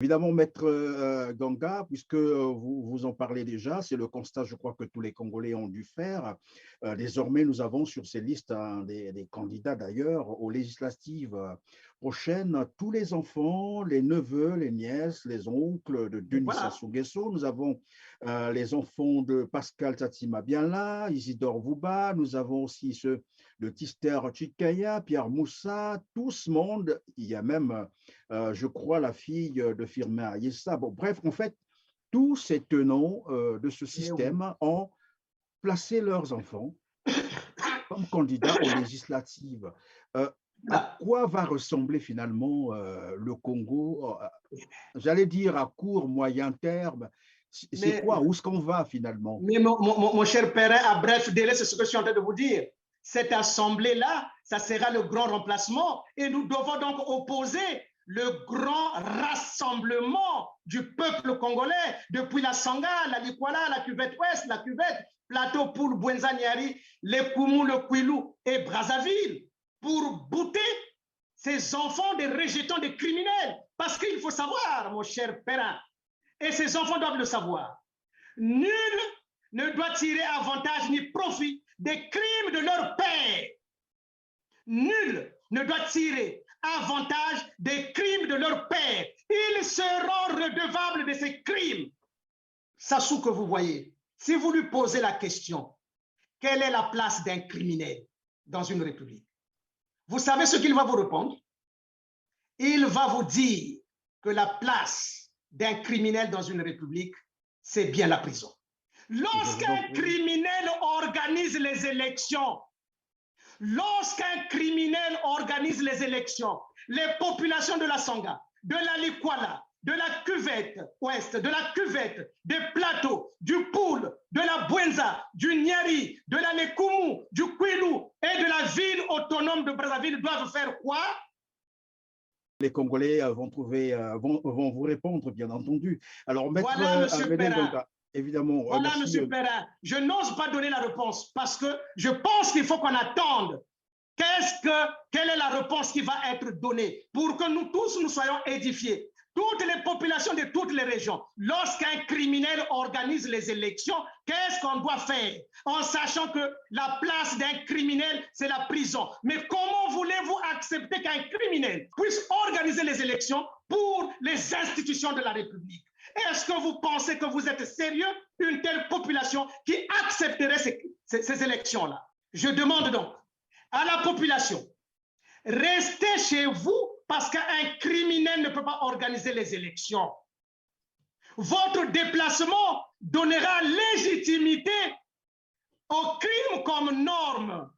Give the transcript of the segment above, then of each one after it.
Évidemment, Maître Ganga, puisque vous en parlez déjà, c'est le constat, je crois, que tous les Congolais ont dû faire. Désormais, nous avons sur ces listes des candidats d'ailleurs aux législatives prochaines, tous les enfants, les neveux, les nièces, les oncles de Denis Voilà. Sassou Nguesso. Nous avons les enfants de Pascal Tsatsima Biala, Isidore Vouba. Nous avons aussi ceux de Tister Chikaya, Pierre Moussa, tout ce monde. Il y a même je crois, la fille de Firmin Ayessa. Bon, bref, en fait, tous ces tenants de ce Eh oui. système ont placé leurs enfants comme candidats aux législatives. À Voilà. quoi va ressembler finalement le Congo, j'allais dire à court, moyen terme? C'est Mais, quoi? Où est-ce qu'on va finalement? mais mon cher Perrin, à bref délai, c'est ce que je suis en train de vous dire. Cette assemblée-là, ça sera le grand remplacement et nous devons donc opposer le grand rassemblement du peuple congolais depuis la Sangha, la Likwala, la cuvette ouest, la cuvette Plateau pour Bwenza Nyari, les Koumou, le Kouilou et Brazzaville pour bouter ces enfants des rejetons des criminels. Parce qu'il faut savoir, mon cher Perrin, et ces enfants doivent le savoir, nul ne doit tirer avantage ni profit des crimes de leur père. Nul ne doit tirer avantage des crimes de leur père. Ils seront redevables de ces crimes. Sassou que vous voyez, si vous lui posez la question, quelle est la place d'un criminel dans une république? Vous savez ce qu'il va vous répondre? Il va vous dire que la place d'un criminel dans une république, c'est bien la prison. Lorsqu'un criminel organise les élections, les populations de la Sangha, de la Likwala, de la cuvette ouest, de la cuvette des plateaux, du Poul, de la Bwenza, du Nyari, de la Lekumu, du Kwilu et de la ville autonome de Brazzaville doivent faire quoi? Les Congolais vont vous répondre, bien entendu. Alors, Maître Voilà, M. Perrin. évidemment, Voilà, merci. M. Perrin. Je n'ose pas donner la réponse parce que je pense qu'il faut qu'on attende. Quelle est la réponse qui va être donnée pour que nous tous nous soyons édifiés? Toutes les populations de toutes les régions, lorsqu'un criminel organise les élections, qu'est-ce qu'on doit faire? En sachant que la place d'un criminel, c'est la prison. Mais comment voulez-vous accepter qu'un criminel puisse organiser les élections pour les institutions de la République? Est-ce que vous pensez que vous êtes sérieux, une telle population qui accepterait ces élections-là? Je demande donc à la population, restez chez vous parce qu'un criminel ne peut pas organiser les élections. Votre déplacement donnera légitimité au crime comme norme.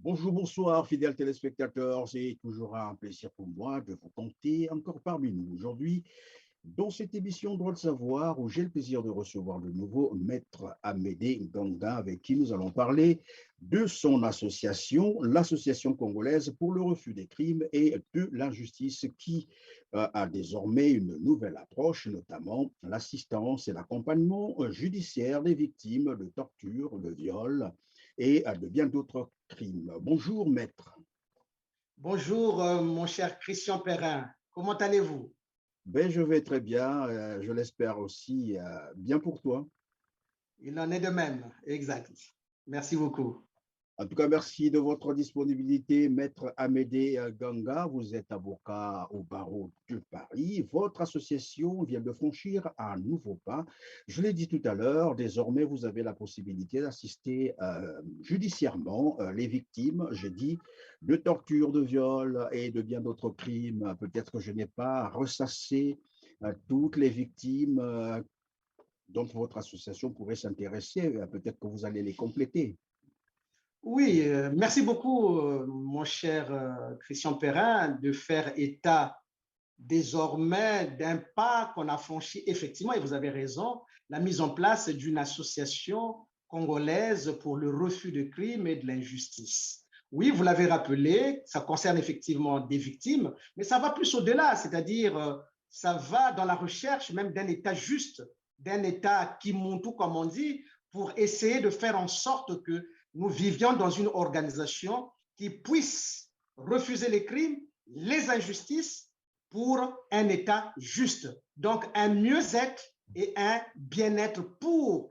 Bonjour, bonsoir, fidèles téléspectateurs. C'est toujours un plaisir pour moi de vous compter encore parmi nous aujourd'hui dans cette émission Droit de savoir où j'ai le plaisir de recevoir de nouveau Maître Amédée Ganga avec qui nous allons parler de son association, l'Association congolaise pour le refus des crimes et de l'injustice qui a désormais une nouvelle approche, notamment l'assistance et l'accompagnement judiciaire des victimes de torture, de viol et de bien d'autres crimes. Bonjour, Maître. Bonjour, mon cher Christian Perrin. Comment allez-vous? Ben, je vais très bien, je l'espère aussi bien pour toi. Il en est de même, exact. Merci beaucoup. En tout cas, merci de votre disponibilité, Maître Amédée Ganga. Vous êtes avocat au barreau de Paris. Votre association vient de franchir un nouveau pas. Je l'ai dit tout à l'heure, désormais, vous avez la possibilité d'assister judiciairement les victimes, j'ai dit, de torture, de viol et de bien d'autres crimes. Peut-être que je n'ai pas ressassé toutes les victimes dont votre association pourrait s'intéresser. Peut-être que vous allez les compléter. Oui, merci beaucoup, mon cher Christian Perrin, de faire état désormais d'un pas qu'on a franchi effectivement, et vous avez raison, la mise en place d'une association congolaise pour le refus de crimes et de l'injustice. Oui, vous l'avez rappelé, ça concerne effectivement des victimes, mais ça va plus au-delà, c'est-à-dire ça va dans la recherche même d'un État juste, d'un État Kimuntu, comme on dit, pour essayer de faire en sorte que nous vivions dans une organisation qui puisse refuser les crimes, les injustices pour un État juste. Donc, un mieux-être et un bien-être pour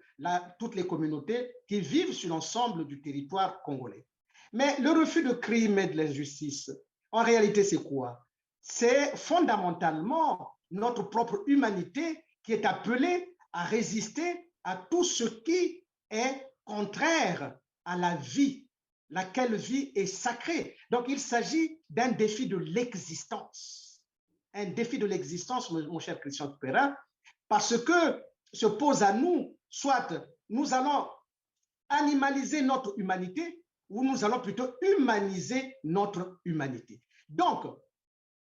toutes les communautés qui vivent sur l'ensemble du territoire congolais. Mais le refus de crimes et de l'injustice, en réalité, c'est quoi? C'est fondamentalement notre propre humanité qui est appelée à résister à tout ce qui est contraire à la vie, laquelle vie est sacrée. Donc, il s'agit d'un défi de l'existence. Un défi de l'existence, mon cher Christian Perrin, parce que se pose à nous, soit nous allons animaliser notre humanité, ou nous allons plutôt humaniser notre humanité. Donc,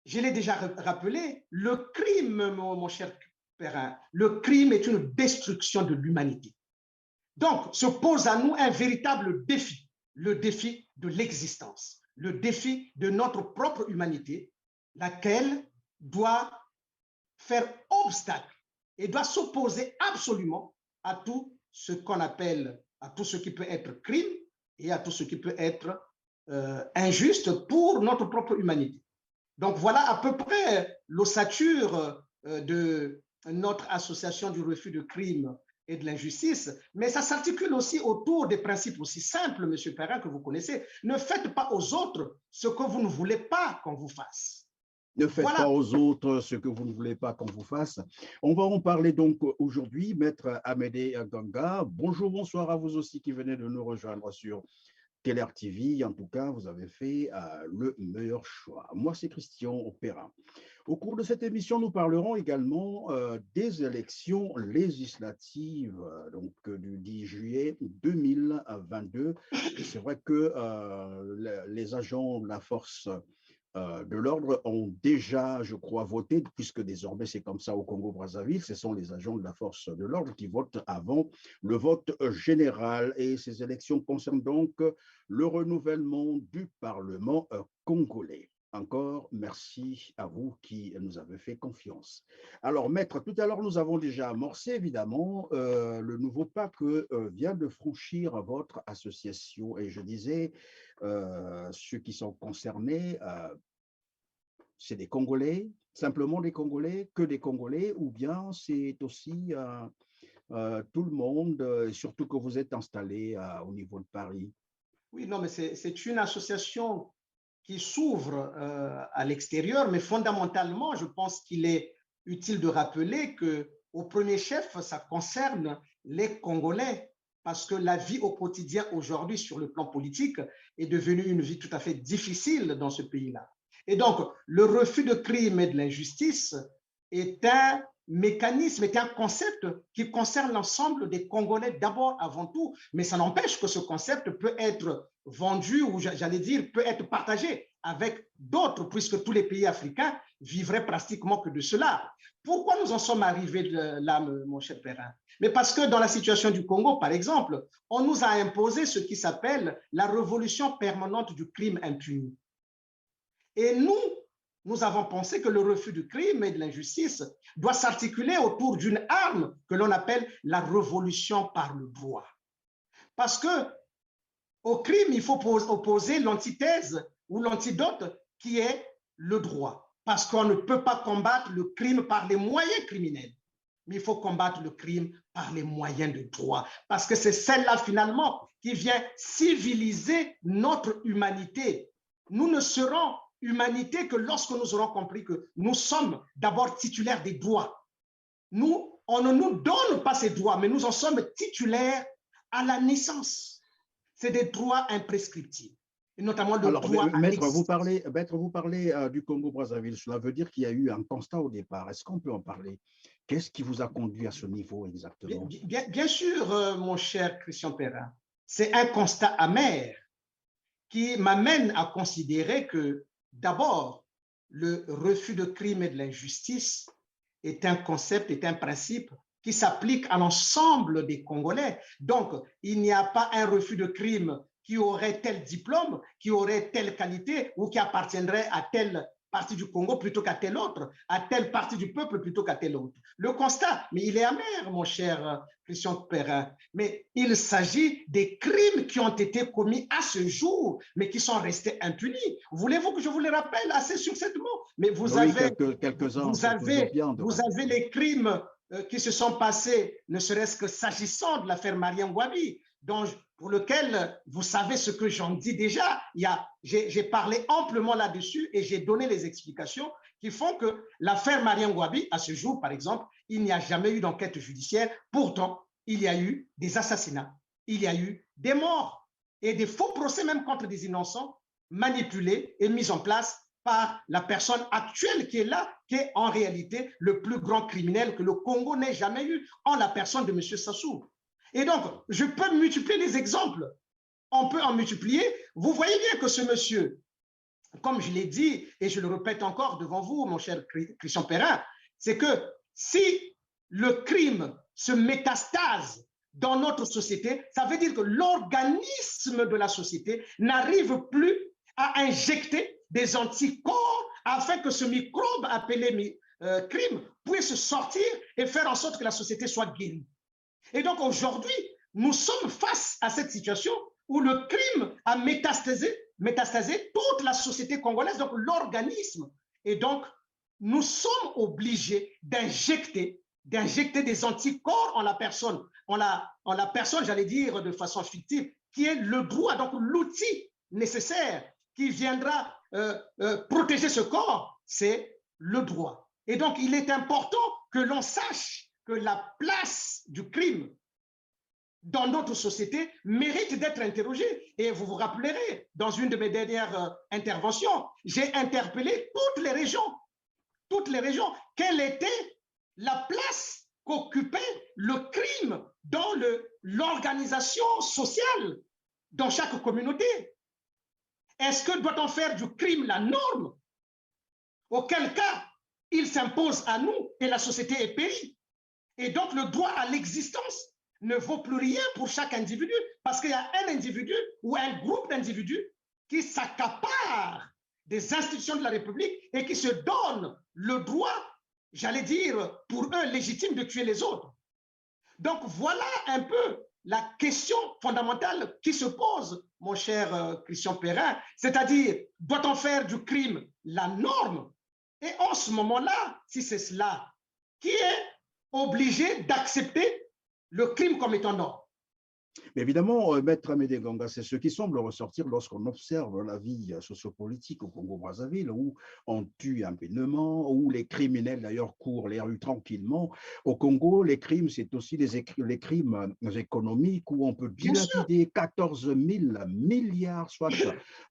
je l'ai déjà rappelé, le crime, mon cher Perrin, le crime est une destruction de l'humanité. Donc, se pose à nous un véritable défi, le défi de l'existence, le défi de notre propre humanité, laquelle doit faire obstacle et doit s'opposer absolument à tout ce qu'on appelle, à tout ce qui peut être crime et à tout ce qui peut être injuste pour notre propre humanité. Donc voilà à peu près l'ossature de notre association du refus de crimes et de l'injustice, mais ça s'articule aussi autour des principes aussi simples, M. Perrin, que vous connaissez. Ne faites pas aux autres ce que vous ne voulez pas qu'on vous fasse. Ne faites pas aux autres ce que vous ne voulez pas qu'on vous fasse. On va en parler donc aujourd'hui, Maître Amédée Ganga. Bonjour, bonsoir à vous aussi qui venez de nous rejoindre sur Keller TV. En tout cas, vous avez fait le meilleur choix. Moi, c'est Christian Perrin. Au cours de cette émission, nous parlerons également des élections législatives donc, du 10 juillet 2022. C'est vrai que les agents de la force de l'ordre ont déjà, je crois, voté, puisque désormais c'est comme ça au Congo-Brazzaville, ce sont les agents de la force de l'ordre qui votent avant le vote général. Et ces élections concernent donc le renouvellement du Parlement congolais. Encore merci à vous qui nous avez fait confiance. Alors, Maître, tout à l'heure, nous avons déjà amorcé, évidemment, le nouveau pas que vient de franchir votre association. Et je disais, ceux qui sont concernés, c'est des Congolais, simplement des Congolais, que des Congolais, ou bien c'est aussi tout le monde, surtout que vous êtes installé au niveau de Paris? Oui, non, mais c'est une association qui s'ouvre à l'extérieur, mais fondamentalement, je pense qu'il est utile de rappeler qu'au premier chef, ça concerne les Congolais, parce que la vie au quotidien aujourd'hui sur le plan politique est devenue une vie tout à fait difficile dans ce pays-là. Et donc, le refus de crime et de l'injustice est un mécanisme, est un concept qui concerne l'ensemble des Congolais d'abord, avant tout, mais ça n'empêche que ce concept peut être vendu, ou j'allais dire, peut être partagé avec d'autres, puisque tous les pays africains vivraient pratiquement que de cela. Pourquoi nous en sommes arrivés là, mon cher Perrin? Mais parce que dans la situation du Congo, par exemple, on nous a imposé ce qui s'appelle la révolution permanente du crime impuni. Et nous avons pensé que le refus du crime et de l'injustice doit s'articuler autour d'une arme que l'on appelle la révolution par le droit. Parce que au crime, il faut opposer l'antithèse ou l'antidote qui est le droit. Parce qu'on ne peut pas combattre le crime par les moyens criminels, mais il faut combattre le crime par les moyens de droit. Parce que c'est celle-là, finalement, qui vient civiliser notre humanité. Nous ne serons humanité que lorsque nous aurons compris que nous sommes d'abord titulaires des droits. On ne nous donne pas ces droits, mais nous en sommes titulaires à la naissance. C'est des droits imprescriptibles, et notamment le droit à l'existence. Maître, vous parlez du Congo-Brazzaville. Cela veut dire qu'il y a eu un constat au départ. Est-ce qu'on peut en parler? Qu'est-ce qui vous a conduit à ce niveau exactement? Bien sûr, mon cher Christian Perrin, c'est un constat amer qui m'amène à considérer que d'abord, le refus de crime et de l'injustice est un concept, est un principe qui s'applique à l'ensemble des Congolais. Donc, il n'y a pas un refus de crime qui aurait tel diplôme, qui aurait telle qualité ou qui appartiendrait à telle partie du Congo plutôt qu'à telle autre, à telle partie du peuple plutôt qu'à telle autre. Le constat, mais il est amer, mon cher Christian Perrin, mais il s'agit des crimes qui ont été commis à ce jour, mais qui sont restés impunis. Voulez-vous que je vous les rappelle assez succinctement? Mais vous avez les crimes qui se sont passés, ne serait-ce que s'agissant de l'affaire Mariam Gwabi, pour lequel vous savez ce que j'en dis déjà. J'ai parlé amplement là-dessus et j'ai donné les explications qui font que l'affaire Mariam Gwabi, à ce jour, par exemple, il n'y a jamais eu d'enquête judiciaire. Pourtant, il y a eu des assassinats, il y a eu des morts et des faux procès même contre des innocents manipulés et mis en place par la personne actuelle qui est là, qui est en réalité le plus grand criminel que le Congo n'ait jamais eu, en la personne de M. Sassou. Et donc, je peux multiplier les exemples. On peut en multiplier. Vous voyez bien que ce monsieur, comme je l'ai dit, et je le répète encore devant vous, mon cher Christian Perrin, c'est que si le crime se métastase dans notre société, ça veut dire que l'organisme de la société n'arrive plus à injecter des anticorps afin que ce microbe appelé crime puisse sortir et faire en sorte que la société soit guérie. Et donc aujourd'hui, nous sommes face à cette situation où le crime a métastasé toute la société congolaise, donc l'organisme. Et donc, nous sommes obligés d'injecter des anticorps en la personne, j'allais dire de façon fictive, qui est le droit, donc l'outil nécessaire qui viendra protéger ce corps, c'est le droit. Et donc, il est important que l'on sache que la place du crime dans notre société mérite d'être interrogée. Et vous vous rappellerez, dans une de mes dernières interventions, j'ai interpellé toutes les régions. Quelle était la place qu'occupait le crime dans l'organisation sociale dans chaque communauté? Est-ce que doit-on faire du crime la norme? Auquel cas, il s'impose à nous et la société est périe. Et donc, le droit à l'existence ne vaut plus rien pour chaque individu, parce qu'il y a un individu ou un groupe d'individus qui s'accapare des institutions de la République et qui se donne le droit, j'allais dire, pour eux, légitime de tuer les autres. Donc, voilà un peu la question fondamentale qui se pose, mon cher Christian Perrin, c'est-à-dire, doit-on faire du crime la norme? Et en ce moment-là, si c'est cela, qui est obligé d'accepter le crime comme étant norme? Mais évidemment, Maître Amédée Ganga, c'est ce qui semble ressortir lorsqu'on observe la vie sociopolitique au Congo-Brazzaville, où on tue impunément, où les criminels d'ailleurs courent les rues tranquillement. Au Congo, les crimes, c'est aussi les crimes économiques où on peut dilapider 14 000 milliards, soit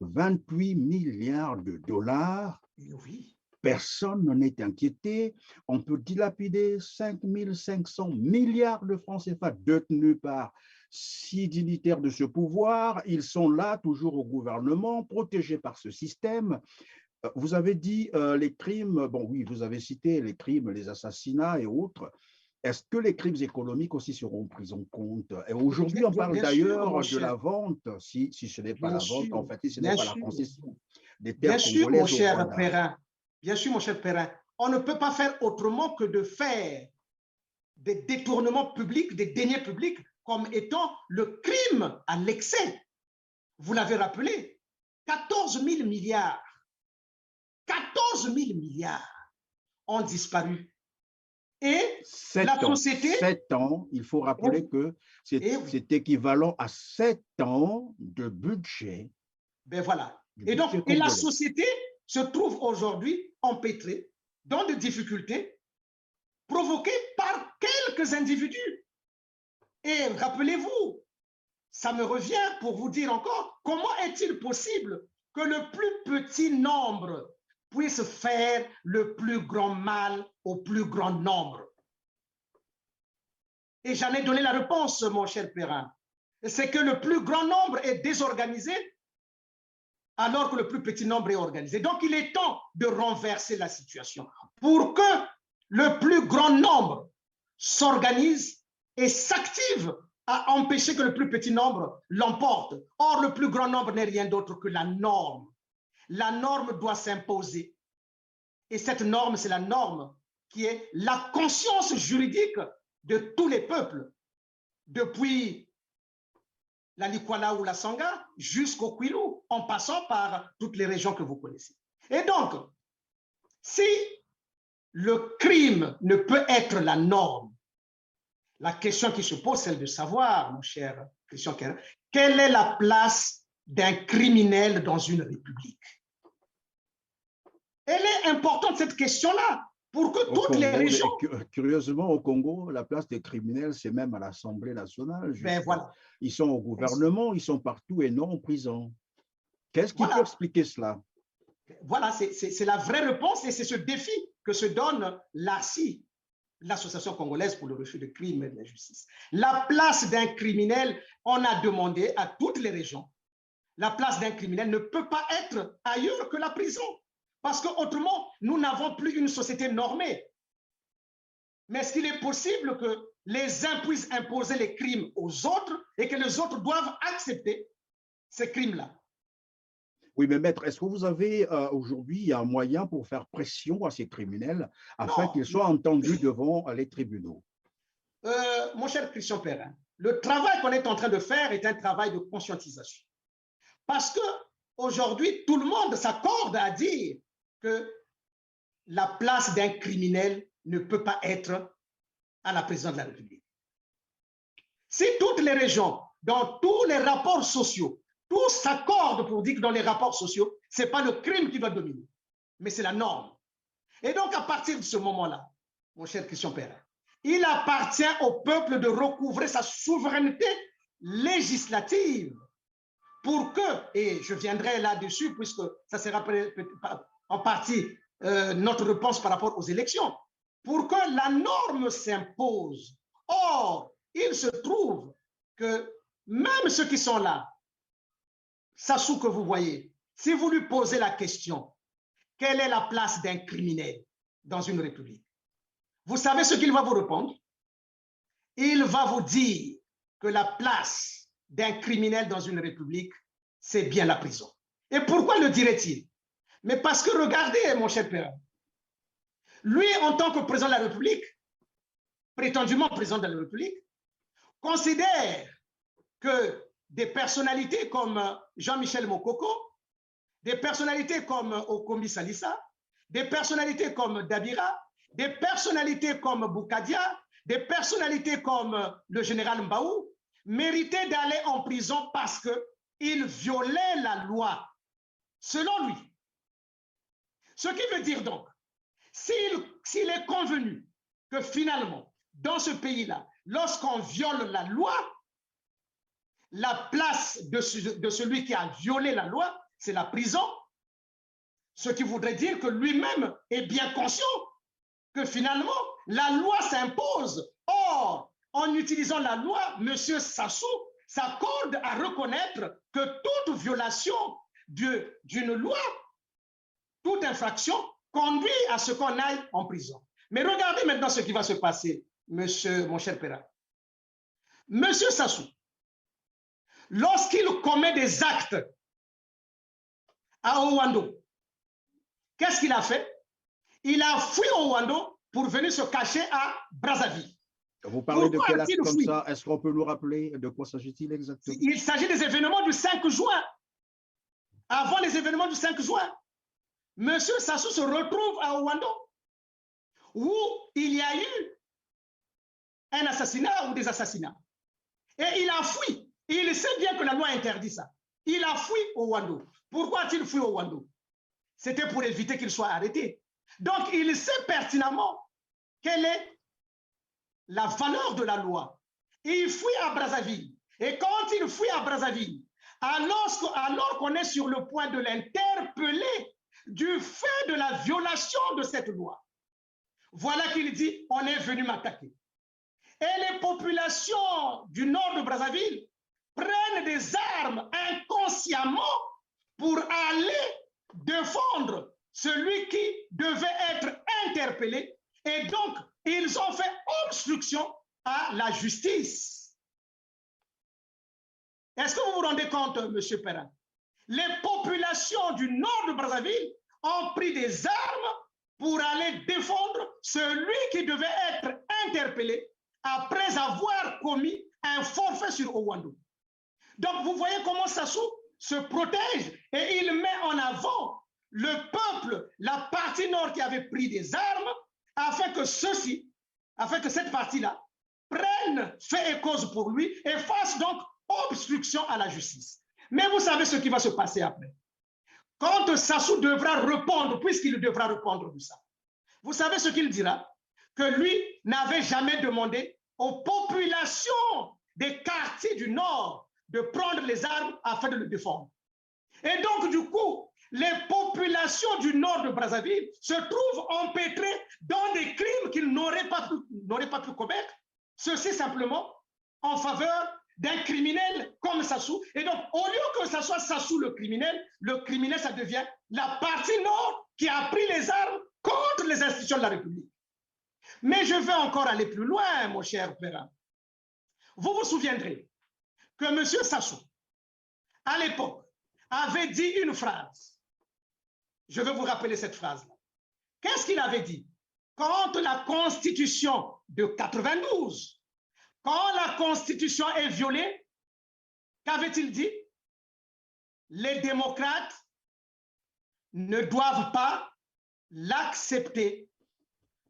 28 milliards de dollars. Oui. Personne n'en est inquiété. On peut dilapider 5 500 milliards de francs CFA détenus par 6 dignitaires de ce pouvoir. Ils sont là, toujours au gouvernement, protégés par ce système. Vous avez dit les crimes, bon oui, vous avez cité les crimes, les assassinats et autres. Est-ce que les crimes économiques aussi seront pris en compte? Et aujourd'hui, on parle d'ailleurs de la vente, si ce n'est pas la vente, en fait, si ce n'est pas la concession des terres congolaises. Bien sûr, mon cher Perrin. Bien sûr, mon cher Perrin, on ne peut pas faire autrement que de faire des détournements publics, des deniers publics, comme étant le crime à l'excès. Vous l'avez rappelé, 14 000 milliards. 14 000 milliards ont disparu. Et la société… 7 ans, il faut rappeler que c'est équivalent à 7 ans de budget. Ben voilà. Et donc, la société se trouve aujourd'hui empêtrée dans des difficultés provoquées par quelques individus. Et rappelez-vous, ça me revient pour vous dire encore, comment est-il possible que le plus petit nombre puisse faire le plus grand mal au plus grand nombre? Et j'en ai donné la réponse, mon cher Perrin. C'est que le plus grand nombre est désorganisé alors que le plus petit nombre est organisé. Donc, il est temps de renverser la situation pour que le plus grand nombre s'organise et s'active à empêcher que le plus petit nombre l'emporte. Or, le plus grand nombre n'est rien d'autre que la norme. La norme doit s'imposer. Et cette norme, c'est la norme qui est la conscience juridique de tous les peuples, depuis la Likwala ou la Sangha jusqu'au Kwilu, en passant par toutes les régions que vous connaissez. Et donc, si le crime ne peut être la norme, la question qui se pose, c'est de savoir, mon cher Christian Kerr, quelle est la place d'un criminel dans une république? Elle est importante, cette question-là, pour que toutes les régions... Curieusement, au Congo, la place des criminels, c'est même à l'Assemblée nationale. Ben voilà. Ils sont au gouvernement, ils sont partout et non en prison. Qu'est-ce qui peut expliquer cela? Voilà, c'est la vraie réponse et c'est ce défi que se donne l'ACI, l'Association congolaise pour le refus de crimes et de l'injustice. La place d'un criminel, on a demandé à toutes les régions, la place d'un criminel ne peut pas être ailleurs que la prison. Parce qu'autrement, nous n'avons plus une société normée. Mais est-ce qu'il est possible que les uns puissent imposer les crimes aux autres et que les autres doivent accepter ces crimes-là? Oui, mais maître, est-ce que vous avez aujourd'hui un moyen pour faire pression à ces criminels afin qu'ils soient entendus devant les tribunaux? Mon cher Christian Perrin, le travail qu'on est en train de faire est un travail de conscientisation. Parce qu'aujourd'hui, tout le monde s'accorde à dire que la place d'un criminel ne peut pas être à la présidence de la République. Si toutes les régions, dans tous les rapports sociaux, tous s'accordent pour dire que dans les rapports sociaux, ce n'est pas le crime qui doit dominer, mais c'est la norme. Et donc, à partir de ce moment-là, mon cher Christian Perrin, il appartient au peuple de recouvrer sa souveraineté législative pour que, et je viendrai là-dessus puisque ça sera en partie notre réponse par rapport aux élections, pour que la norme s'impose. Or, il se trouve que même ceux qui sont là, Sassou que vous voyez, si vous lui posez la question, quelle est la place d'un criminel dans une république? Vous savez ce qu'il va vous répondre? Il va vous dire que la place d'un criminel dans une république, c'est bien la prison. Et pourquoi le dirait-il? Mais parce que regardez, mon cher père, lui, en tant que président de la République, prétendument président de la République, considère que des personnalités comme Jean-Michel Mokoko, des personnalités comme Okombi Salissa, des personnalités comme Dabira, des personnalités comme Boukadia, des personnalités comme le général Mbaou, méritaient d'aller en prison parce qu'ils violaient la loi, selon lui. Ce qui veut dire donc, s'il est convenu que finalement, dans ce pays-là, lorsqu'on viole la loi, la place de celui qui a violé la loi, c'est la prison, ce qui voudrait dire que lui-même est bien conscient que finalement, la loi s'impose. Or, en utilisant la loi, M. Sassou s'accorde à reconnaître que toute violation d'une loi, toute infraction conduit à ce qu'on aille en prison. Mais regardez maintenant ce qui va se passer, mon cher Perrin. M. Sassou, lorsqu'il commet des actes à Owando, qu'est-ce qu'il a fait? Il a fui au Rwanda pour venir se cacher à Brazzaville. Vous parlez de quel acte comme ça? Est-ce qu'on peut nous rappeler de quoi s'agit-il exactement? Il s'agit des événements du 5 juin. Avant les événements du 5 juin, M. Sassou se retrouve à Rwanda où il y a eu un assassinat ou des assassinats. Et il a fui. Il sait bien que la loi interdit ça. Il a fui au Rwanda. Pourquoi a-t-il fui au Rwanda? C'était pour éviter qu'il soit arrêté. Donc, il sait pertinemment quelle est la valeur de la loi. Il fuit à Brazzaville. Et quand il fuit à Brazzaville, alors qu'on est sur le point de l'interpeller du fait de la violation de cette loi, voilà qu'il dit, on est venu m'attaquer. Et les populations du nord de Brazzaville prennent des armes inconsciemment pour aller défendre celui qui devait être interpellé. Et donc, ils ont fait obstruction à la justice. Est-ce que vous vous rendez compte, M. Perrin? Les populations du nord de Brazzaville ont pris des armes pour aller défendre celui qui devait être interpellé après avoir commis un forfait sur Owando. Donc, vous voyez comment Sassou se protège et il met en avant le peuple, la partie nord qui avait pris des armes, afin que cette partie-là prenne fait et cause pour lui et fasse donc obstruction à la justice. Mais vous savez ce qui va se passer après. Quand Sassou devra répondre, puisqu'il devra répondre de ça, vous savez ce qu'il dira? Que lui n'avait jamais demandé aux populations des quartiers du Nord de prendre les armes afin de le défendre. Et donc, du coup, les populations du Nord de Brazzaville se trouvent empêtrées dans des crimes qu'ils n'auraient pas pu commettre, ceci simplement en faveur d'un criminel comme Sassou. Et donc, au lieu que ça soit Sassou le criminel, ça devient la partie Nord qui a pris les armes contre les institutions de la République. Mais je vais encore aller plus loin, mon cher Perrin. Vous vous souviendrez que M. Sassou, à l'époque, avait dit une phrase. Je vais vous rappeler cette phrase-là. Qu'est-ce qu'il avait dit? Quand la Constitution de 92, quand la Constitution est violée, qu'avait-il dit? Les démocrates ne doivent pas l'accepter.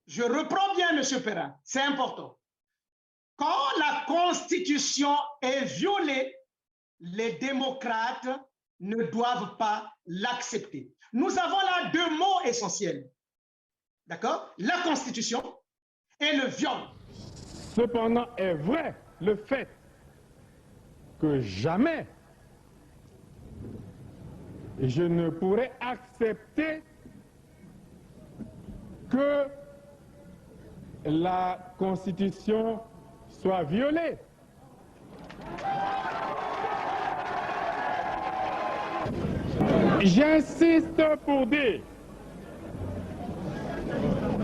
Je reprends bien, M. Perrin, c'est important. Quand la Constitution est violée, les démocrates ne doivent pas l'accepter. Nous avons là deux mots essentiels. D'accord? La Constitution et le viol. Cependant, est vrai le fait que jamais je ne pourrais accepter que la Constitution soit violée. J'insiste pour dire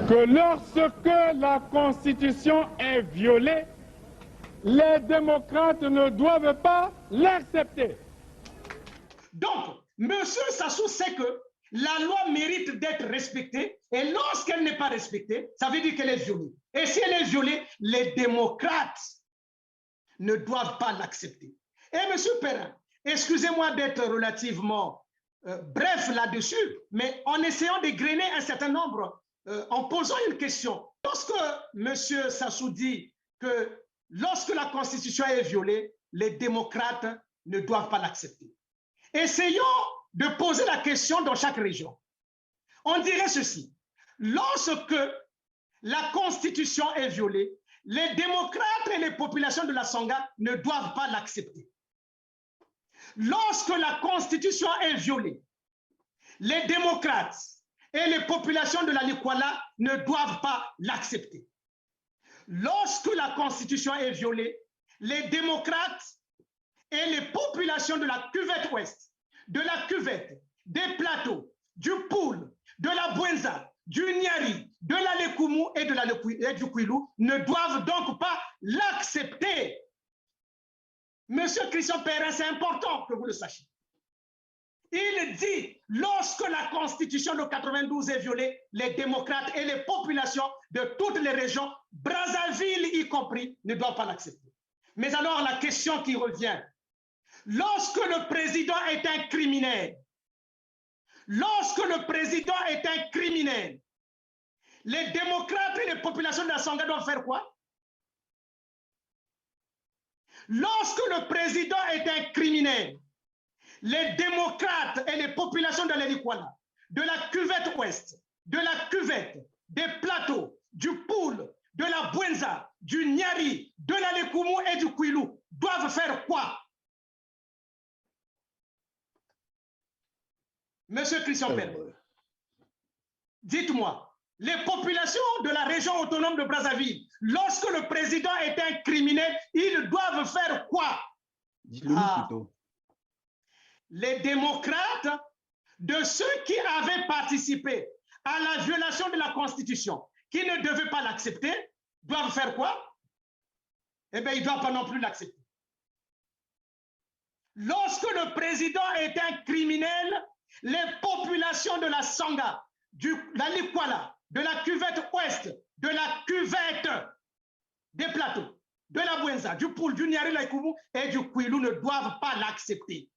que lorsque la Constitution est violée, les démocrates ne doivent pas l'accepter. Donc, M. Sassou sait que la loi mérite d'être respectée et lorsqu'elle n'est pas respectée, ça veut dire qu'elle est violée. Et si elle est violée, les démocrates ne doivent pas l'accepter. Et M. Perrin, excusez-moi d'être relativement bref là-dessus, mais en essayant d'égrener un certain nombre, en posant une question. Lorsque M. Sassou dit que lorsque la Constitution est violée, les démocrates ne doivent pas l'accepter. Essayons de poser la question dans chaque région. On dirait ceci. Lorsque la Constitution est violée, les démocrates et les populations de la Sangha ne doivent pas l'accepter. Lorsque la Constitution est violée, les démocrates et les populations de la Likwala ne doivent pas l'accepter. Lorsque la Constitution est violée, les démocrates et les populations de la cuvette ouest, de la cuvette, des plateaux, du Poul, de la Bwenza, du Nyari, de la Lekumu et du Kouilou ne doivent donc pas l'accepter. Monsieur Christian Perrin, c'est important que vous le sachiez. Il dit, lorsque la Constitution de 92 est violée, les démocrates et les populations de toutes les régions, Brazzaville y compris, ne doivent pas l'accepter. Mais alors la question qui revient, lorsque le président est un criminel, les démocrates et les populations de la Sangha doivent faire quoi? Lorsque le président est un criminel, les démocrates et les populations de l'Elikwala, de la cuvette ouest, de la cuvette, des plateaux, du Poul, de la Bwenza, du Nyari, de la Lekumu et du Kouilou doivent faire quoi? Monsieur Christian Perrin, dites-moi, les populations de la région autonome de Brazzaville, lorsque le président est un criminel, ils doivent faire quoi? Dites-le plutôt. Les démocrates, de ceux qui avaient participé à la violation de la Constitution qui ne devaient pas l'accepter doivent faire quoi? Eh bien, ils ne doivent pas non plus l'accepter. Lorsque le président est un criminel, les populations de la Sanga, de la Likwala, de la cuvette ouest, de la cuvette des plateaux, de la Bouenza, du Poul, du Nyari Laïkoumou et du Kouilou ne doivent pas l'accepter.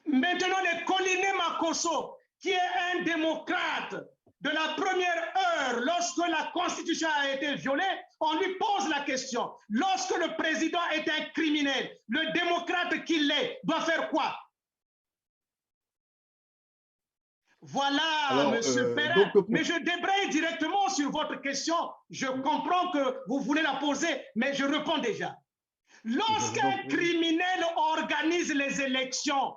Maintenant, les Koliné Makosso, qui est un démocrate de la première heure, lorsque la Constitution a été violée, on lui pose la question. Lorsque le président est un criminel, le démocrate qu'il est doit faire quoi? Voilà, Alors, M. Perrin, mais je débraye directement sur votre question. Je comprends que vous voulez la poser, mais je réponds déjà. Lorsqu'un criminel organise les élections,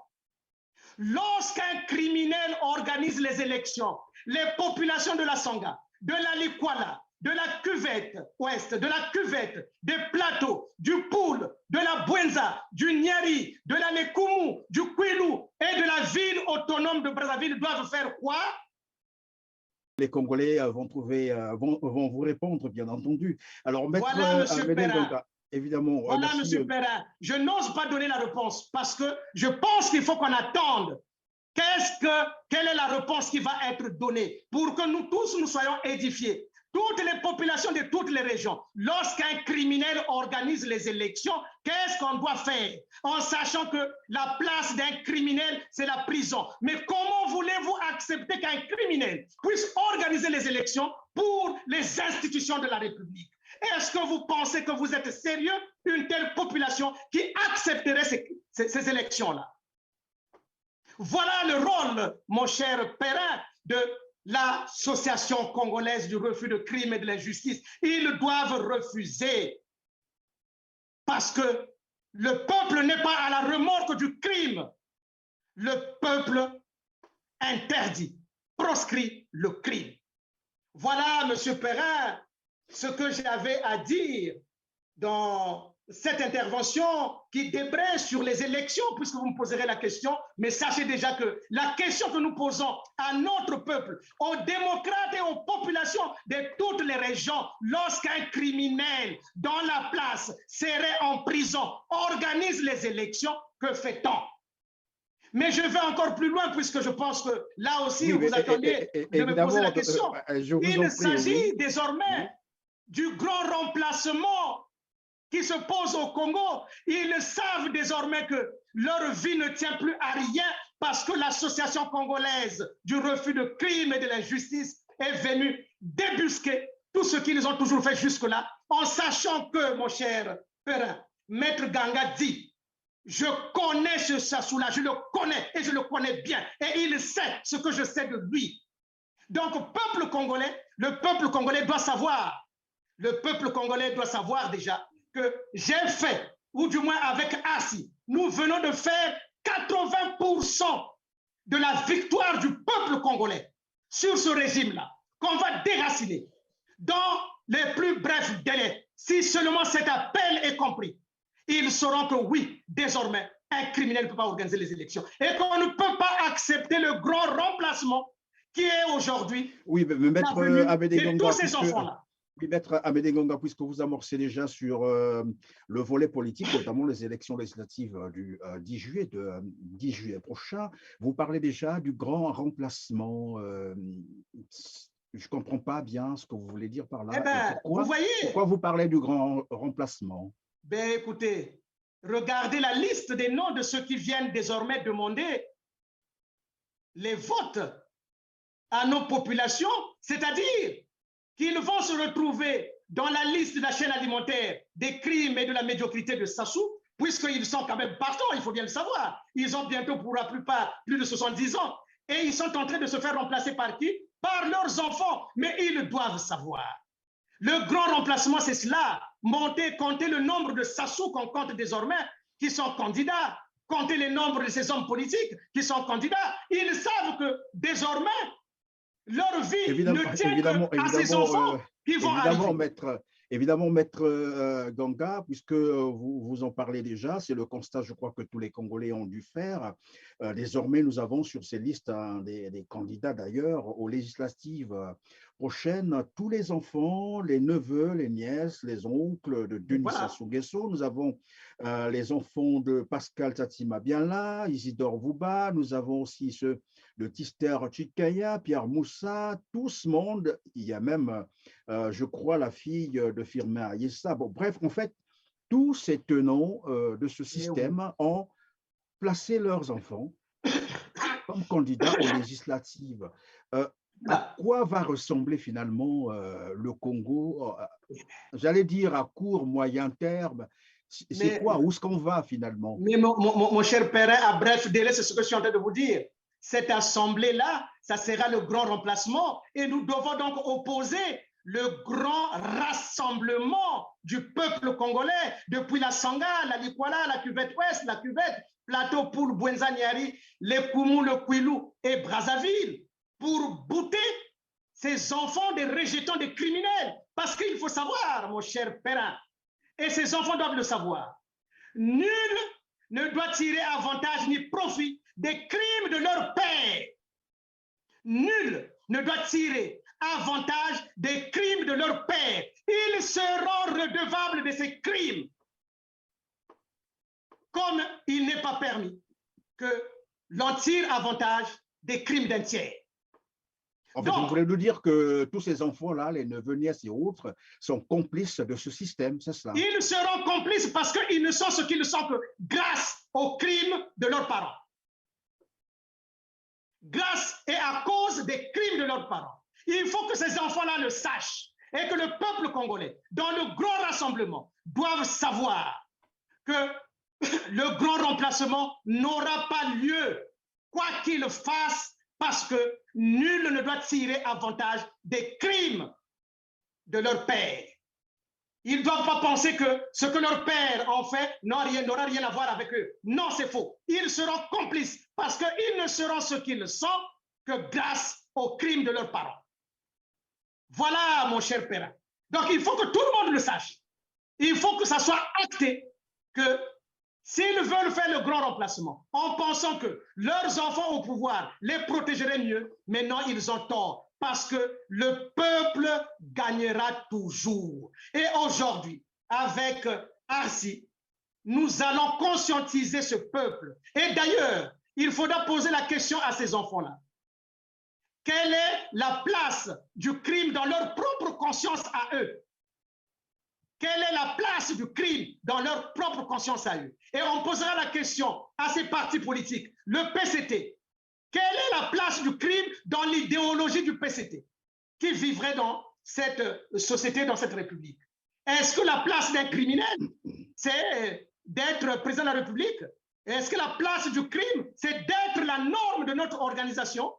les populations de la Sanga, de la Likwala, de la cuvette ouest, de la cuvette des plateaux, du Poul, de la Bouenza, du Nyari, de la Lekoumou, du Kouilou et de la ville autonome de Brazzaville doivent faire quoi? Les Congolais vont vous répondre, bien entendu. Alors, Maître voilà, M. Perrin. Évidemment. Voilà, M. Perrin. Je n'ose pas donner la réponse parce que je pense qu'il faut qu'on attende. Quelle est la réponse qui va être donnée pour que nous tous nous soyons édifiés? Toutes les populations de toutes les régions, lorsqu'un criminel organise les élections, qu'est-ce qu'on doit faire? En sachant que la place d'un criminel, c'est la prison. Mais comment voulez-vous accepter qu'un criminel puisse organiser les élections pour les institutions de la République? Est-ce que vous pensez que vous êtes sérieux, une telle population qui accepterait ces élections-là? Voilà le rôle, mon cher Perrin, de l'Association congolaise du refus de crime et de l'injustice. Ils doivent refuser parce que le peuple n'est pas à la remorque du crime. Le peuple interdit, proscrit le crime. Voilà, M. Perrin, ce que j'avais à dire dans cette intervention qui débraye sur les élections, puisque vous me poserez la question, mais sachez déjà que la question que nous posons à notre peuple, aux démocrates et aux populations de toutes les régions, lorsqu'un criminel dans la place serait en prison, organise les élections, que fait-on? Mais je vais encore plus loin, puisque je pense que là aussi, vous attendiez de me poser la question. Il s'agit désormais du grand remplacement qui se posent au Congo. Ils savent désormais que leur vie ne tient plus à rien parce que l'Association congolaise du refus de crime et de l'injustice est venue débusquer tout ce qu'ils ont toujours fait jusque-là, en sachant que, mon cher Perrin, Maître Ganga dit, je connais ce Sassou-là, je le connais et je le connais bien, et il sait ce que je sais de lui. Donc, le peuple congolais doit savoir, déjà que j'ai fait, ou du moins avec Assi, nous venons de faire 80% de la victoire du peuple congolais sur ce régime-là, qu'on va déraciner dans les plus brefs délais. Si seulement cet appel est compris, ils sauront que oui, désormais, un criminel ne peut pas organiser les élections et qu'on ne peut pas accepter le grand remplacement qui est aujourd'hui la venue de tous ces enfants-là. Oui, Maître Amédée Ngonga, puisque vous amorcez déjà sur le volet politique, notamment les élections législatives du 10 juillet prochain, vous parlez déjà du grand remplacement. Je ne comprends pas bien ce que vous voulez dire par là. Eh bien, vous voyez, pourquoi vous parlez du grand remplacement? Ben écoutez, regardez la liste des noms de ceux qui viennent désormais demander les votes à nos populations, c'est-à-dire qu'ils vont se retrouver dans la liste de la chaîne alimentaire des crimes et de la médiocrité de Sassou, puisqu'ils sont quand même partants, il faut bien le savoir. Ils ont bientôt pour la plupart plus de 70 ans et ils sont en train de se faire remplacer par qui? Par leurs enfants. Mais ils doivent savoir. Le grand remplacement, c'est cela. Compter le nombre de Sassou qu'on compte désormais qui sont candidats, compter le nombre de ces hommes politiques qui sont candidats. Ils savent que désormais, leur vie ne tient qu'à ces enfants qui vont arriver. Évidemment, Maître Ganga, puisque vous en parlez déjà, c'est le constat, je crois, que tous les Congolais ont dû faire. Désormais, nous avons sur ces listes des candidats d'ailleurs aux législatives prochaine tous les enfants, les neveux, les nièces, les oncles de Denis Voilà. Sassou Nguesso. Nous avons les enfants de Pascal Tatima Biala, Isidore Vouba. Nous avons aussi ceux de Tister Chikaya, Pierre Moussa, tout ce monde. Il y a même, je crois, la fille de Firmin Ayessa. Bon, bref, en fait, tous ces tenants de ce système ont placé leurs enfants comme candidats aux législatives. À quoi va ressembler finalement le Congo, j'allais dire à court, moyen terme? C'est quoi? Où est-ce qu'on va finalement? Mais mon cher Perrin, à bref délai, c'est ce que je suis en train de vous dire. Cette assemblée-là, ça sera le grand remplacement et nous devons donc opposer le grand rassemblement du peuple congolais depuis la Sanga, la Likwala, la cuvette ouest, la cuvette, Plateau pour Bouenzaniari, les Koumou, le Kouilou et Brazzaville pour bouter ces enfants des rejetons des criminels. Parce qu'il faut savoir, mon cher Perrin, et ces enfants doivent le savoir, nul ne doit tirer avantage ni profit des crimes de leur père. Nul ne doit tirer avantage des crimes de leur père. Ils seront redevables de ces crimes. Comme il n'est pas permis que l'on tire avantage des crimes d'un tiers. En fait, vous voulez nous dire que tous ces enfants-là, les neveux, nièces et autres, sont complices de ce système, c'est cela? Ils seront complices parce qu'ils ne sont ce qu'ils sont que grâce aux crimes de leurs parents. Grâce et à cause des crimes de leurs parents. Il faut que ces enfants-là le sachent et que le peuple congolais, dans le grand rassemblement, doivent savoir que le grand remplacement n'aura pas lieu, quoi qu'il fasse, parce que nul ne doit tirer avantage des crimes de leur père. Ils ne doivent pas penser que ce que leur père en fait n'aura rien à voir avec eux. Non, c'est faux. Ils seront complices parce qu'ils ne seront ce qu'ils sont que grâce aux crimes de leurs parents. Voilà, mon cher Perrin. Donc, il faut que tout le monde le sache. Il faut que ça soit acté que s'ils veulent faire le grand remplacement en pensant que leurs enfants au pouvoir les protégeraient mieux, maintenant ils ont tort parce que le peuple gagnera toujours. Et aujourd'hui, avec Arsi, nous allons conscientiser ce peuple. Et d'ailleurs, il faudra poser la question à ces enfants-là. Quelle est la place du crime dans leur propre conscience à eux? Quelle est la place du crime dans leur propre conscience à eux? Et on posera la question à ces partis politiques. Le PCT, quelle est la place du crime dans l'idéologie du PCT qui vivrait dans cette société, dans cette République? Est-ce que la place d'un criminel, c'est d'être président de la République? Est-ce que la place du crime, c'est d'être la norme de notre organisation?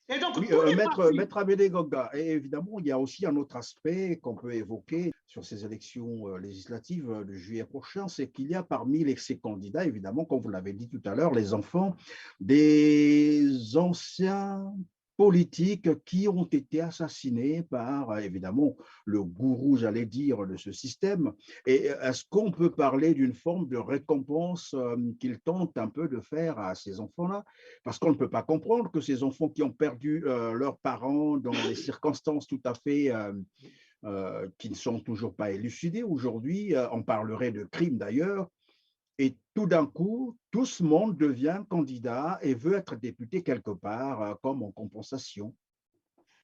Et donc, oui, Maître Abédé Goga, et évidemment, il y a aussi un autre aspect qu'on peut évoquer sur ces élections législatives de juillet prochain, c'est qu'il y a parmi ces candidats, évidemment, comme vous l'avez dit tout à l'heure, les enfants des anciens politiques qui ont été assassinés par, évidemment, le gourou, j'allais dire, de ce système. Et est-ce qu'on peut parler d'une forme de récompense qu'ils tentent un peu de faire à ces enfants-là? Parce qu'on ne peut pas comprendre que ces enfants qui ont perdu leurs parents dans des circonstances tout à fait qui ne sont toujours pas élucidées aujourd'hui, on parlerait de crimes d'ailleurs, et tout d'un coup, tout ce monde devient candidat et veut être député quelque part comme en compensation.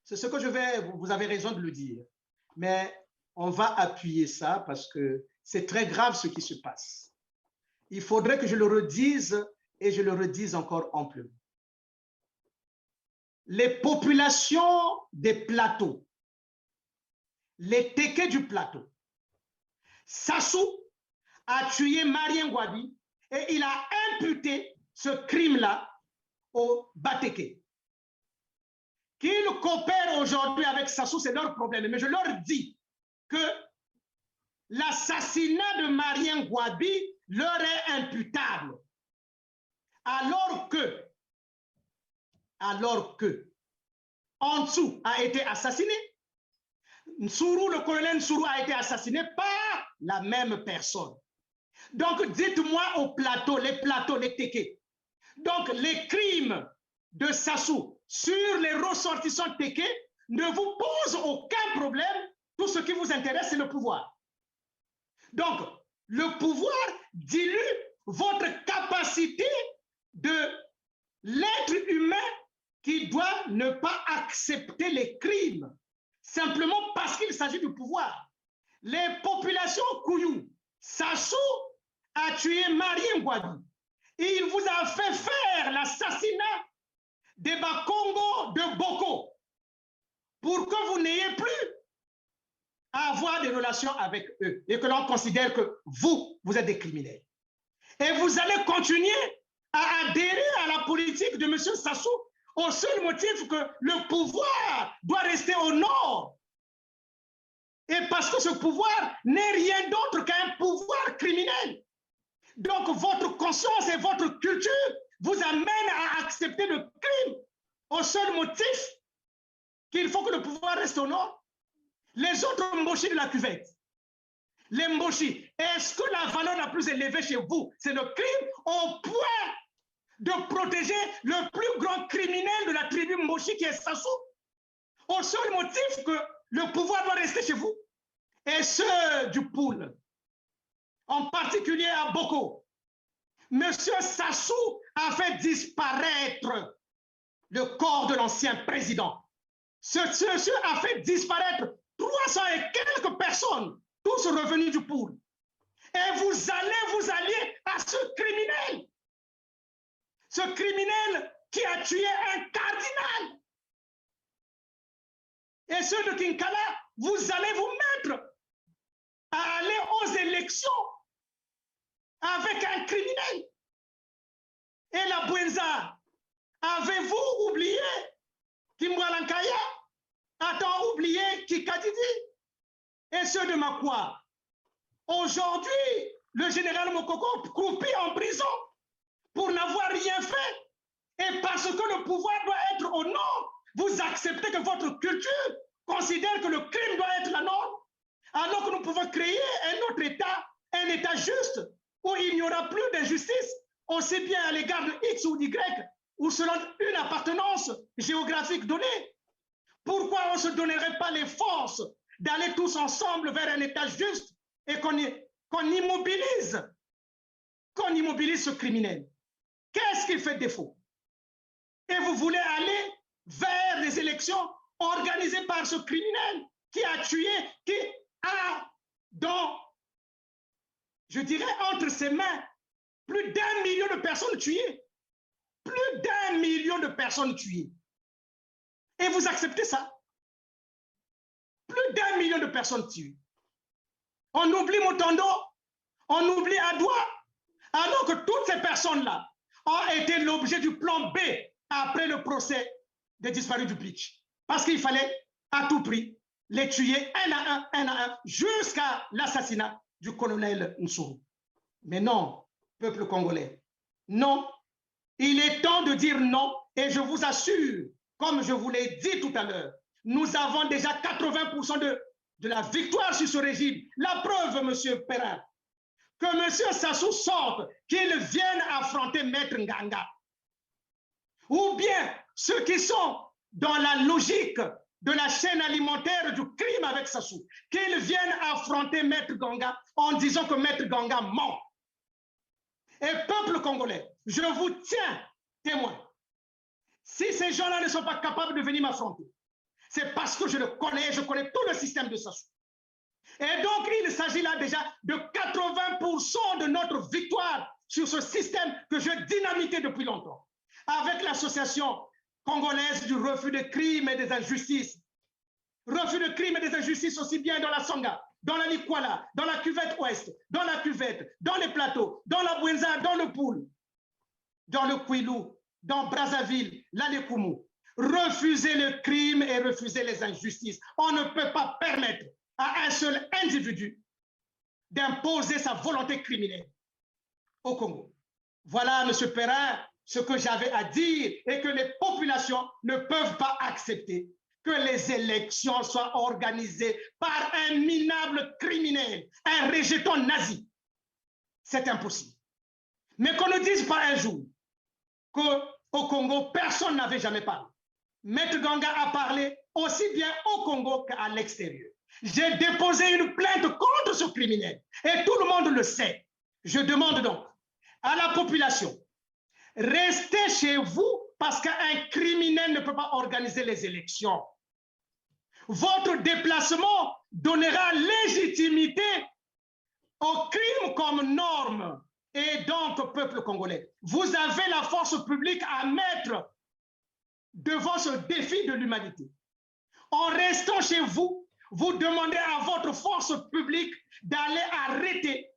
C'est ce que je vais, vous avez raison de le dire, mais on va appuyer ça parce que c'est très grave ce qui se passe. Il faudrait que je le redise et je le redise encore amplement. Les populations des plateaux, les Téké du plateau, Sassou a tué Marien Ngouabi et il a imputé ce crime-là au Batéké. Qu'ils coopèrent aujourd'hui avec Sassou, c'est leur problème. Mais je leur dis que l'assassinat de Marien Ngouabi leur est imputable. Alors que Ansou a été assassiné, Nsourou, le colonel Nsourou a été assassiné par la même personne. Donc, dites-moi au plateau, les Téké. Donc, les crimes de Sassou sur les ressortissants Téké ne vous pose aucun problème. Tout ce qui vous intéresse, c'est le pouvoir. Donc, le pouvoir dilue votre capacité de l'être humain qui doit ne pas accepter les crimes, simplement parce qu'il s'agit du pouvoir. Les populations Kouyou, Sassou a tué Marie Ngouadi. Il vous a fait faire l'assassinat des Bakongo de Boko pour que vous n'ayez plus à avoir des relations avec eux et que l'on considère que vous êtes des criminels. Et vous allez continuer à adhérer à la politique de M. Sassou au seul motif que le pouvoir doit rester au nord. Et parce que ce pouvoir n'est rien d'autre qu'un pouvoir criminel. Donc votre conscience et votre culture vous amènent à accepter le crime au seul motif qu'il faut que le pouvoir reste au nord. Les autres Mboshi de la cuvette, les Mboshi, est-ce que la valeur la plus élevée chez vous, c'est le crime au point de protéger le plus grand criminel de la tribu Mboshi qui est Sassou, au seul motif que le pouvoir doit rester chez vous? Et ceux du Poul, en particulier à Boko, M. Sassou a fait disparaître le corps de l'ancien président. Ce monsieur a fait disparaître 300 et quelques personnes, tous revenus du Poul. Et vous alliez à ce criminel qui a tué un cardinal. Et ceux de Kinkala, vous allez vous mettre à aller aux élections avec un criminel. Et la Bouenza, avez-vous oublié Kimwalankaya? A-t-on oublié Kikadidi? Et ceux de Makwa? Aujourd'hui, le général Mokoko croupit en prison pour n'avoir rien fait. Et parce que le pouvoir doit être au nord, vous acceptez que votre culture considère que le crime doit être la norme, alors que nous pouvons créer un autre État, un État juste, où il n'y aura plus d'injustice, aussi bien à l'égard de X ou d'Y, ou selon une appartenance géographique donnée. Pourquoi on ne se donnerait pas les forces d'aller tous ensemble vers un État juste et qu'on immobilise ce criminel? Qu'est-ce qui fait défaut? Et vous voulez aller vers des élections organisées par ce criminel qui a tué, qui a je dirais, entre ses mains, plus d'1 million de personnes tuées. Plus d'1 million de personnes tuées. Et vous acceptez ça? Plus d'1 million de personnes tuées. On oublie Motondo, on oublie Adoua, alors que toutes ces personnes-là ont été l'objet du plan B après le procès des disparus du Beach. Parce qu'il fallait à tout prix les tuer un à un, jusqu'à l'assassinat du colonel Nsuru. Mais non, peuple congolais, non. Il est temps de dire non, et je vous assure, comme je vous l'ai dit tout à l'heure, nous avons déjà 80% de la victoire sur ce régime. La preuve, M. Perrin, que M. Sassou sorte, qu'il vienne affronter Maître Nganga. Ou bien ceux qui sont dans la logique de la chaîne alimentaire du crime avec Sassou, qu'ils viennent affronter Maître Ganga en disant que Maître Ganga ment. Et peuple congolais, je vous tiens témoin. Si ces gens-là ne sont pas capables de venir m'affronter, c'est parce que je connais tout le système de Sassou. Et donc, il s'agit là déjà de 80% de notre victoire sur ce système que je dynamitais depuis longtemps. Avec l'association congolaise du refus des crimes et des injustices. Refus de crimes et des injustices aussi bien dans la Sanga, dans la Likwala, dans la cuvette ouest, dans la cuvette, dans les plateaux, dans la Bouenza, dans le Poul, dans le Kouilou, dans Brazzaville, l'Alekumu. Refuser le crime et refuser les injustices. On ne peut pas permettre à un seul individu d'imposer sa volonté criminelle au Congo. Voilà, M. Perrin, ce que j'avais à dire et que les populations ne peuvent pas accepter que les élections soient organisées par un minable criminel, un rejeton nazi. C'est impossible. Mais qu'on ne dise pas un jour qu'au Congo, personne n'avait jamais parlé. Maître Ganga a parlé aussi bien au Congo qu'à l'extérieur. J'ai déposé une plainte contre ce criminel et tout le monde le sait. Je demande donc à la population, restez chez vous parce qu'un criminel ne peut pas organiser les élections. Votre déplacement donnera légitimité au crime comme norme. Et donc, peuple congolais, vous avez la force publique à mettre devant ce défi de l'humanité. En restant chez vous, vous demandez à votre force publique d'aller arrêter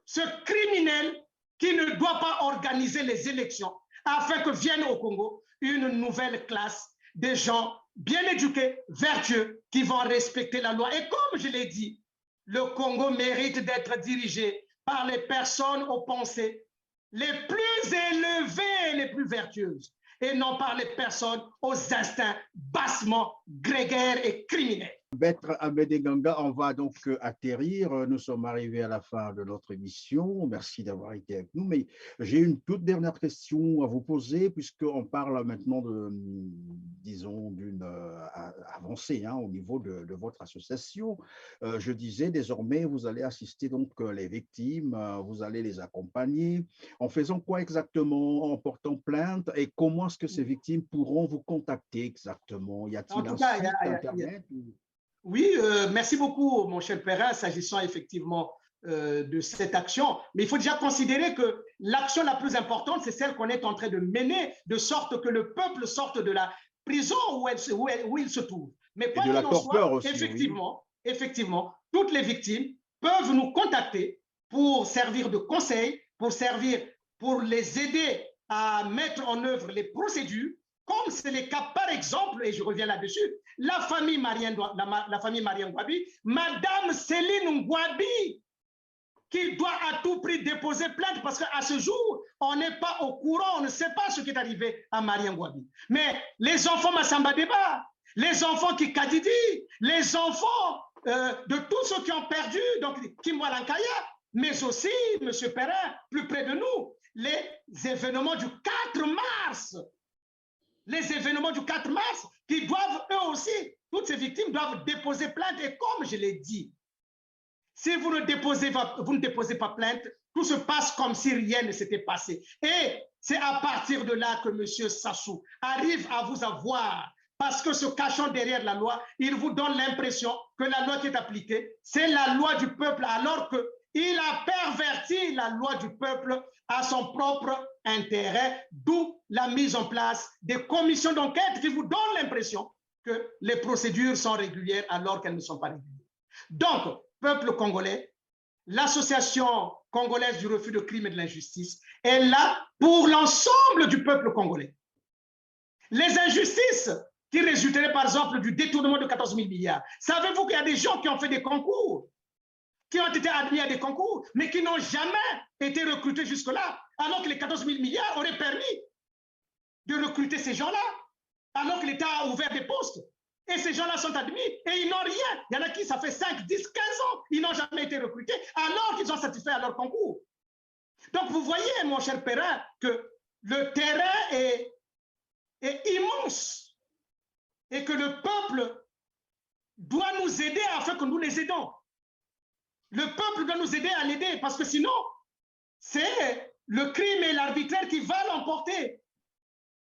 ce criminel qui ne doit pas organiser les élections afin que vienne au Congo une nouvelle classe de gens bien éduqués, vertueux, qui vont respecter la loi. Et comme je l'ai dit, le Congo mérite d'être dirigé par les personnes aux pensées les plus élevées et les plus vertueuses, et non par les personnes aux instincts bassement grégaires et criminels. Maître Amédée Ganga, on va donc atterrir. Nous sommes arrivés à la fin de notre émission. Merci d'avoir été avec nous. Mais j'ai une toute dernière question à vous poser, puisqu'on parle maintenant de, disons, d'une avancée au niveau de votre association. Je disais, désormais, vous allez assister donc les victimes, vous allez les accompagner. En faisant quoi exactement? En portant plainte? Et comment est-ce que ces victimes pourront vous contacter exactement? Y a-t-il un site internet? Oui, merci beaucoup, mon cher Perrin, s'agissant effectivement de cette action. Mais il faut déjà considérer que l'action la plus importante, c'est celle qu'on est en train de mener, de sorte que le peuple sorte de la prison où il se trouve. Mais quoi qu'il en soit, aussi, effectivement, toutes les victimes peuvent nous contacter pour servir de conseil, pour les aider à mettre en œuvre les procédures, comme c'est le cas, par exemple, et je reviens là-dessus, la famille Mariam Ngouabi, Madame Céline Ngouabi, qui doit à tout prix déposer plainte parce qu'à ce jour, on n'est pas au courant, on ne sait pas ce qui est arrivé à Mariam Ngouabi. Mais les enfants Massamba Deba, les enfants Kikadidi, les enfants de tous ceux qui ont perdu, donc Kimwalankaya, mais aussi, M. Perrin, plus près de nous, les événements du 4 mars. Les événements du 4 mars qui doivent, eux aussi, toutes ces victimes doivent déposer plainte. Et comme je l'ai dit, si vous ne déposez pas plainte, tout se passe comme si rien ne s'était passé. Et c'est à partir de là que M. Sassou arrive à vous avoir, parce que se cachant derrière la loi, il vous donne l'impression que la loi qui est appliquée, c'est la loi du peuple, alors qu'il a perverti la loi du peuple à son propre intérêt, d'où la mise en place des commissions d'enquête qui vous donnent l'impression que les procédures sont régulières alors qu'elles ne sont pas régulières. Donc, peuple congolais, l'association congolaise du refus de crime et de l'injustice est là pour l'ensemble du peuple congolais. Les injustices qui résulteraient par exemple du détournement de 14 000 milliards, savez-vous qu'il y a des gens qui ont fait des concours, qui ont été admis à des concours, mais qui n'ont jamais été recrutés jusque-là, alors que les 14 000 milliards auraient permis de recruter ces gens-là, alors que l'État a ouvert des postes. Et ces gens-là sont admis et ils n'ont rien. Il y en a qui, ça fait 5, 10, 15 ans, ils n'ont jamais été recrutés, alors qu'ils ont satisfait à leur concours. Donc, vous voyez, mon cher Perrin, que le terrain est immense et que le peuple doit nous aider afin que nous les aidons. Le peuple doit nous aider à l'aider parce que sinon, c'est le crime et l'arbitraire qui va l'emporter.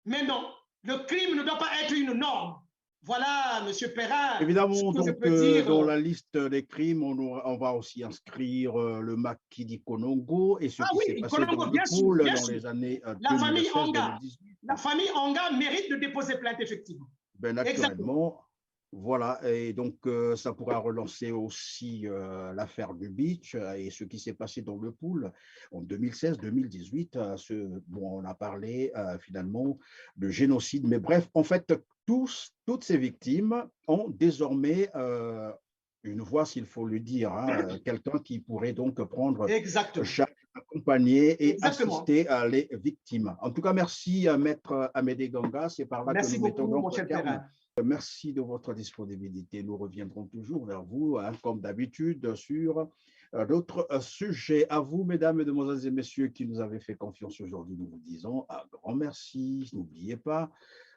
Mais non, le crime ne doit pas être une norme. Voilà, M. Perrin. Évidemment, donc, dans la liste des crimes, on va aussi inscrire le maquis d'Ikonongo et ce qui s'est passé dans le pool dans les années 2016-2018. La famille Anga mérite de déposer plainte, effectivement. Ben, naturellement. Voilà, et donc ça pourra relancer aussi l'affaire du beach et ce qui s'est passé dans le pool en 2016-2018. Bon, on a parlé finalement de génocide, mais bref, en fait, toutes ces victimes ont désormais une voix, s'il faut le dire, quelqu'un qui pourrait donc prendre chaque accompagner et assister à les victimes. En tout cas, merci à Maître Amédée Ganga. C'est par là que nous mettons donc un terme. Merci de votre disponibilité. Nous reviendrons toujours vers vous, comme d'habitude, sur d'autres sujets. À vous, mesdames, mesdemoiselles et messieurs, qui nous avez fait confiance aujourd'hui, nous vous disons un grand merci. N'oubliez pas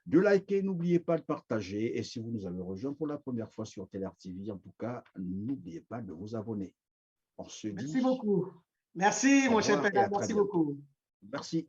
de liker, n'oubliez pas de partager. Et si vous nous avez rejoint pour la première fois sur TLR TV, en tout cas, n'oubliez pas de vous abonner. On se dit Merci beaucoup. Merci, au mon cher revoir et père. à très Merci bientôt. beaucoup. Merci.